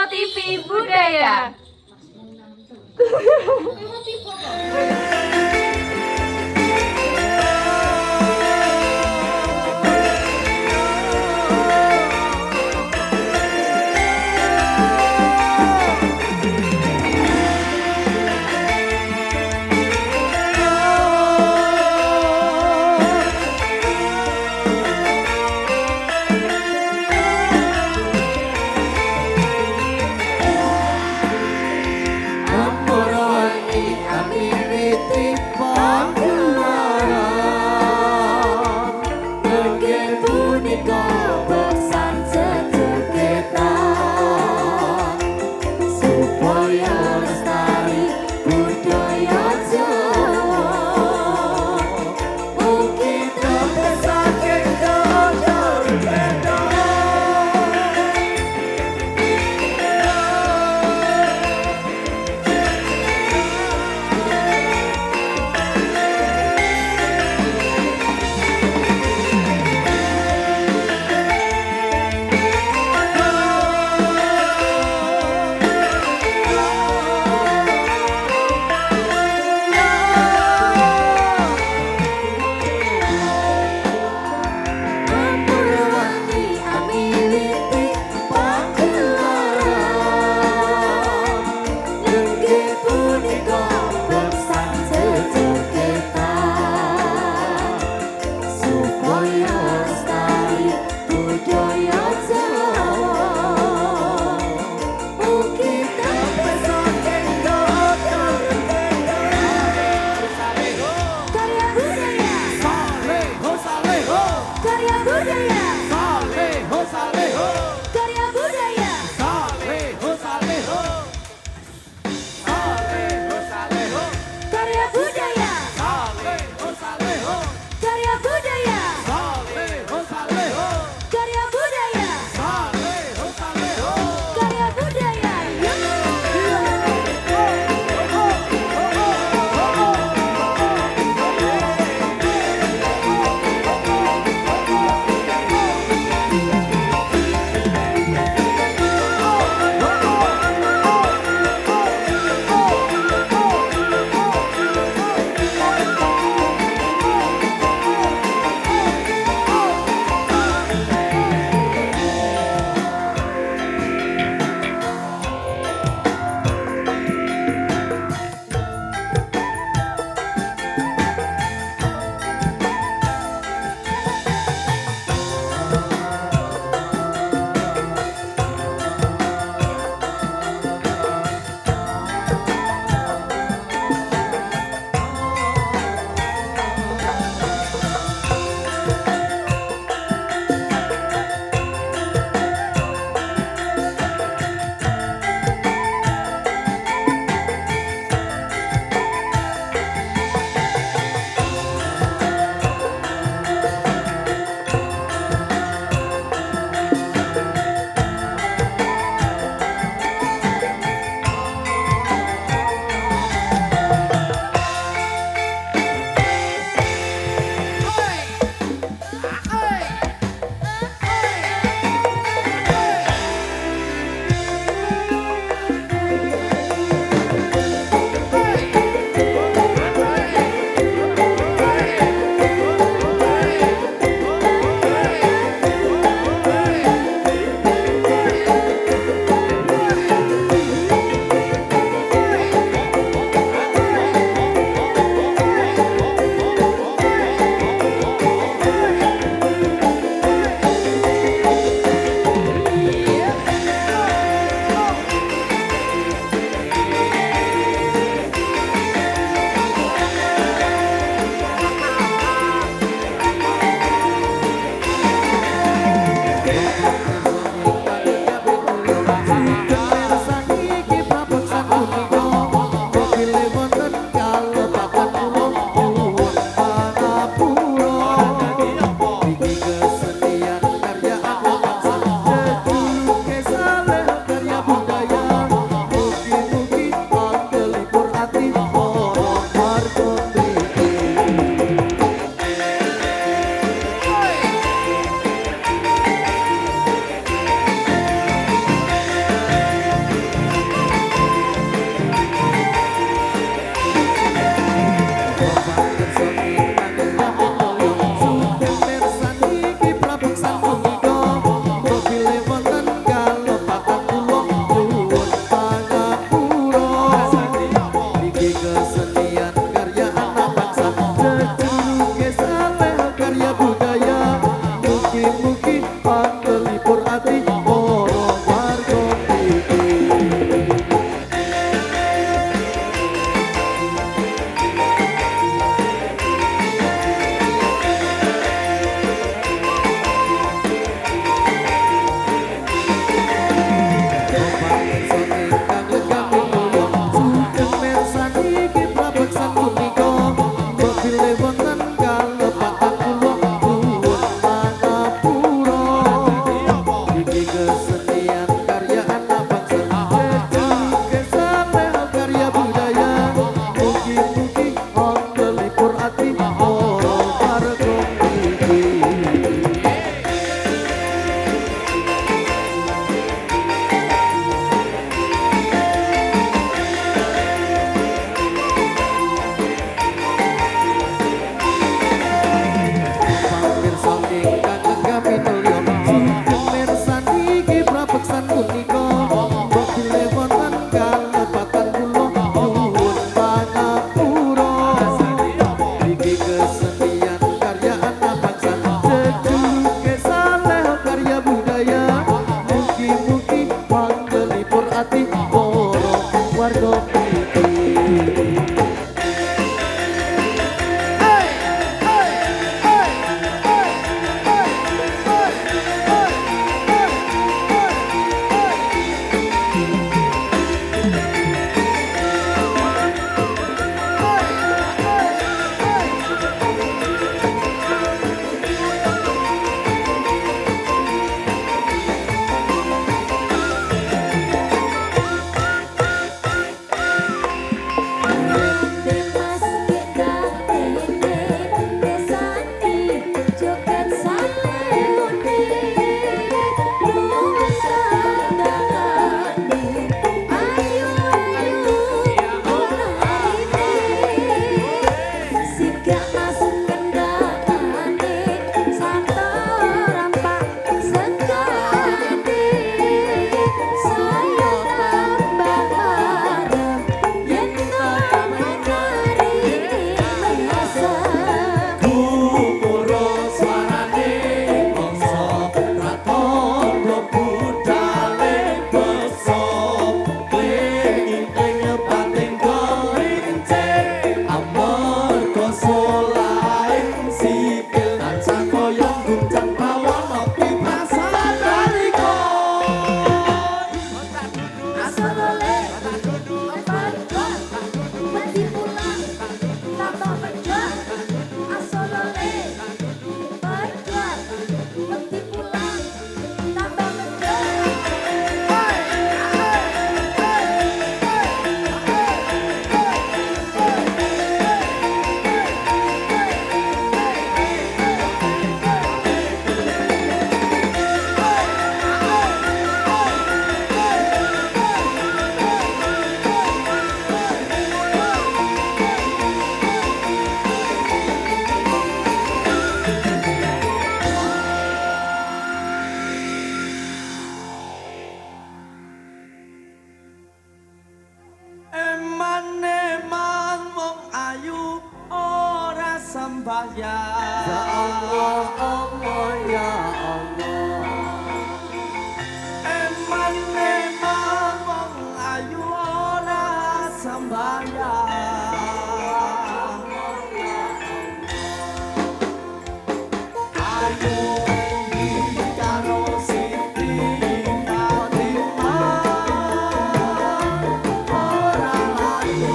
TV Budaya. sikil tansah kaya guncang pawon ngopi pasar bariko Asolole, lembar wedi pulang, tambah pedot. Asolole, lembar wedi pulang, tambah pedot. eman wong ayu ora sembahyang Ya Allah, Allah, ya Allah. eman wong ayu ora sembahyang ayu karo Siti Fatimah ora lagi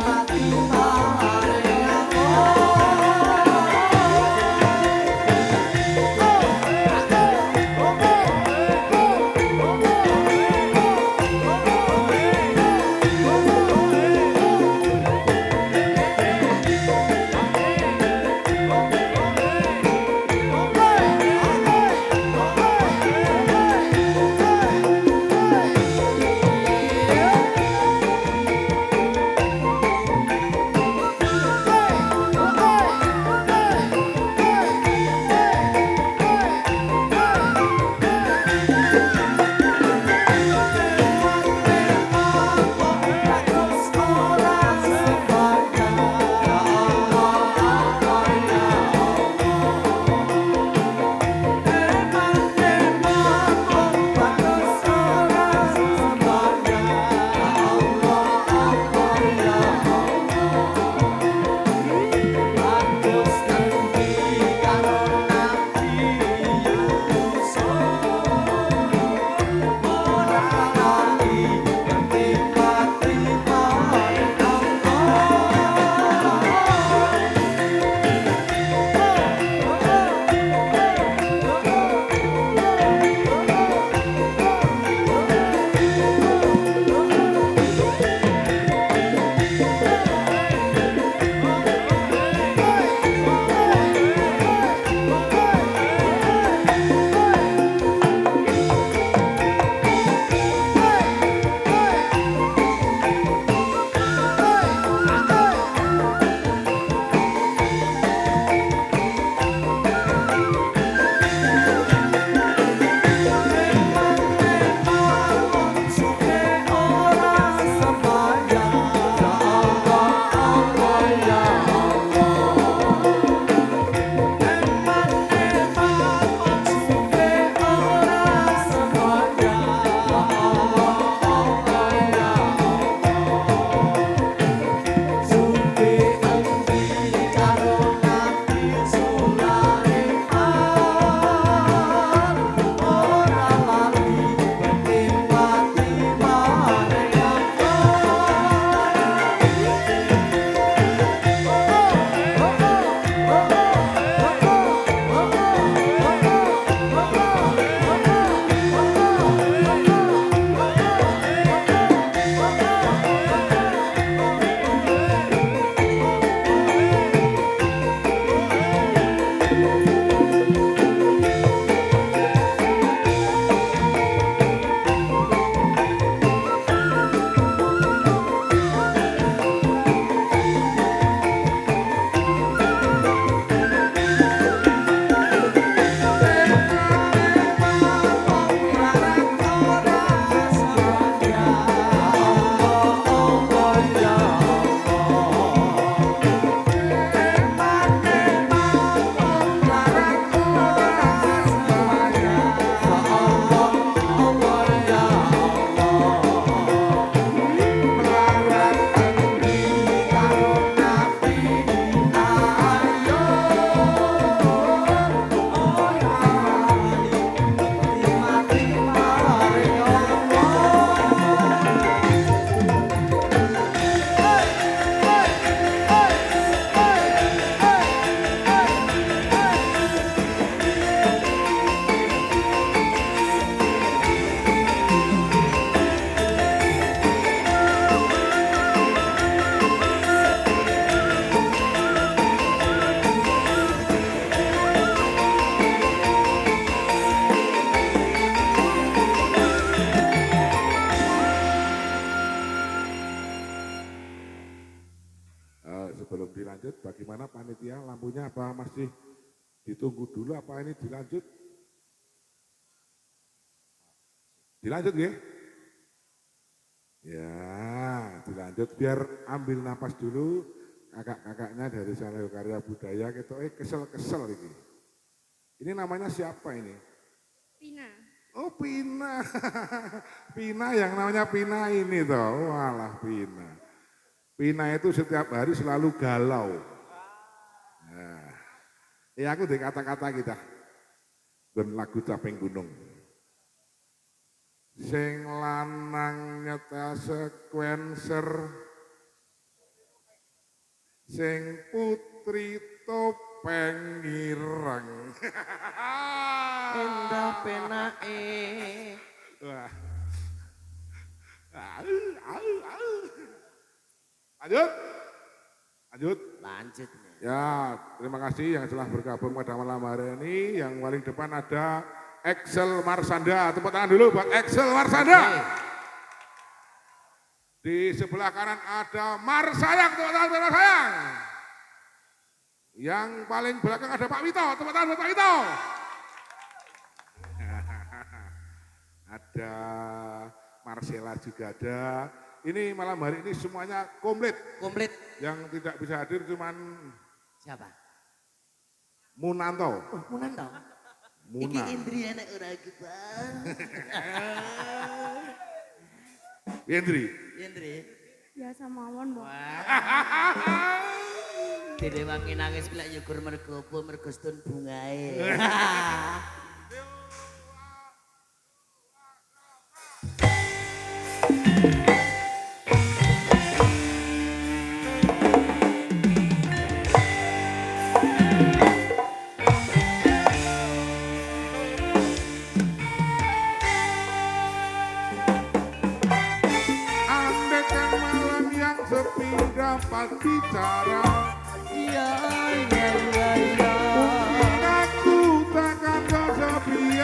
Fatimah selanjutnya apa masih ditunggu dulu apa ini dilanjut? Dilanjut ya? Ya, dilanjut biar ambil napas dulu kakak-kakaknya dari Saleo Karya Budaya kita kesel-kesel ini. Ini namanya siapa ini? Pina. Oh Pina, Pina yang namanya Pina ini toh, walah Pina. Pina itu setiap hari selalu galau. Nah, ya aku di kata-kata kita, dan lagu Caping Gunung. Sing lanang nyetel sekuencer, sing putri topeng ireng. Endah penake. Wah. Lanjut. Lanjut. Lanjut. Ya, terima kasih yang telah bergabung pada malam hari ini. Yang paling depan ada Excel Marsanda. Tepuk tangan dulu buat Excel Marsanda. Di sebelah kanan ada Marsayang. Tepuk tangan buat Marsayang. Yang paling belakang ada Pak Wito. Tepuk tangan buat Pak Wito. Ada Marcella juga ada. Ini malam hari ini semuanya komplit. Komplit. Yang tidak bisa hadir cuman Siapa? Munanto. Oh, Munanto. Iki Muna. Indri enek ora kita. Yendri. Indri. Biasa mawon, Mbak. Dene wangi nangis pilek nyukur mergo apa mergo stun bungae. Andaikan malam yang sepi dapat bicara, Iya iya iya iya. aku takkan bersepi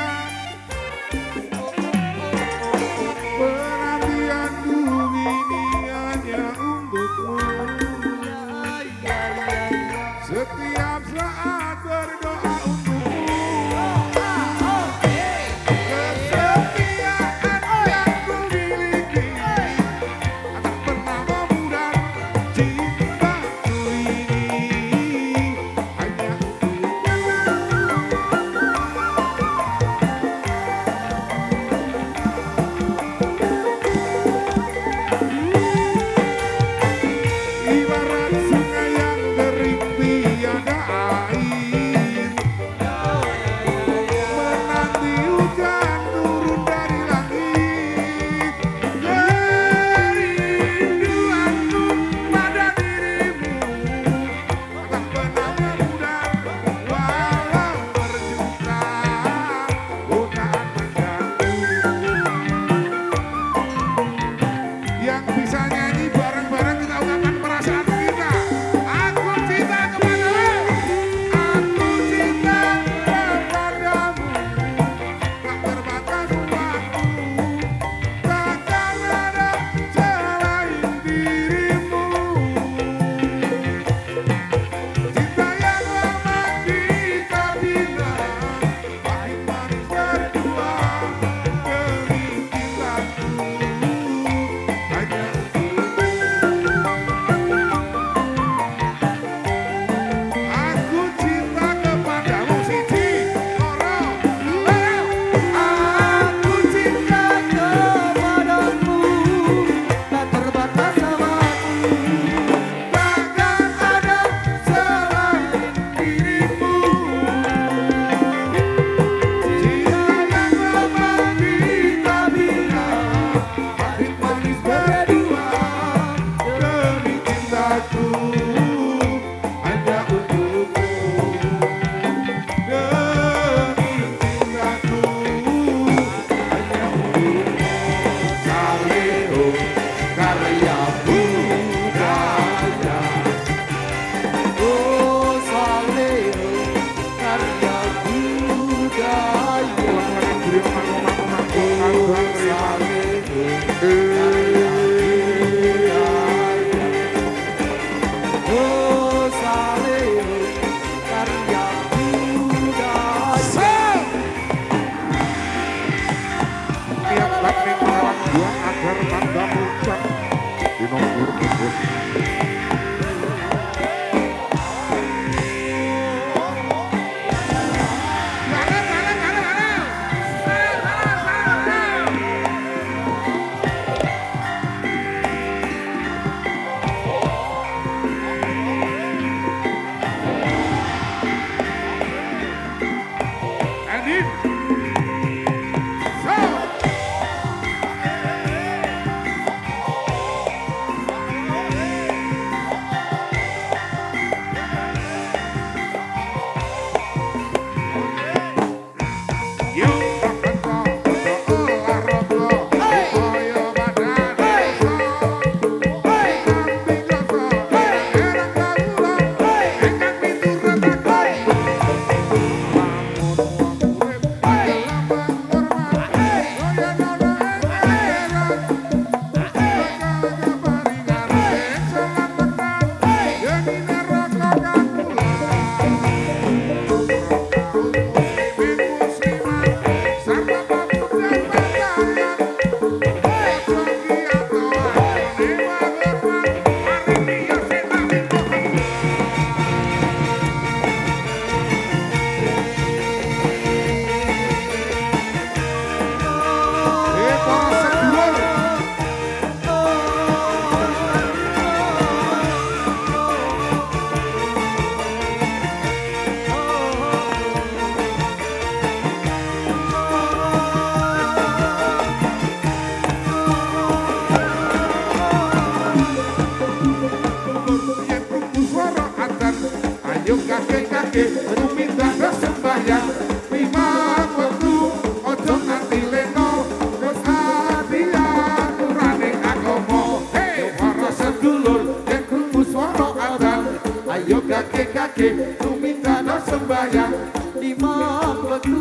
kake tumindak sembahyang lima waktu ojo nganti leno terus hati aturane agama hei para sedulur yen krungu swara adzan ayo kake tumindak sembahyang lima waktu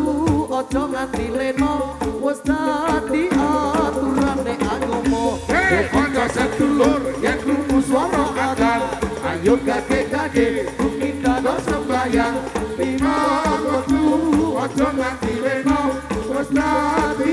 ojo nganti leno wis dadi aturane agama hei para sedulur yen krungu swara adzan ayo kake tumindak sembahyang lima waktu ojo nganti leno wis dadi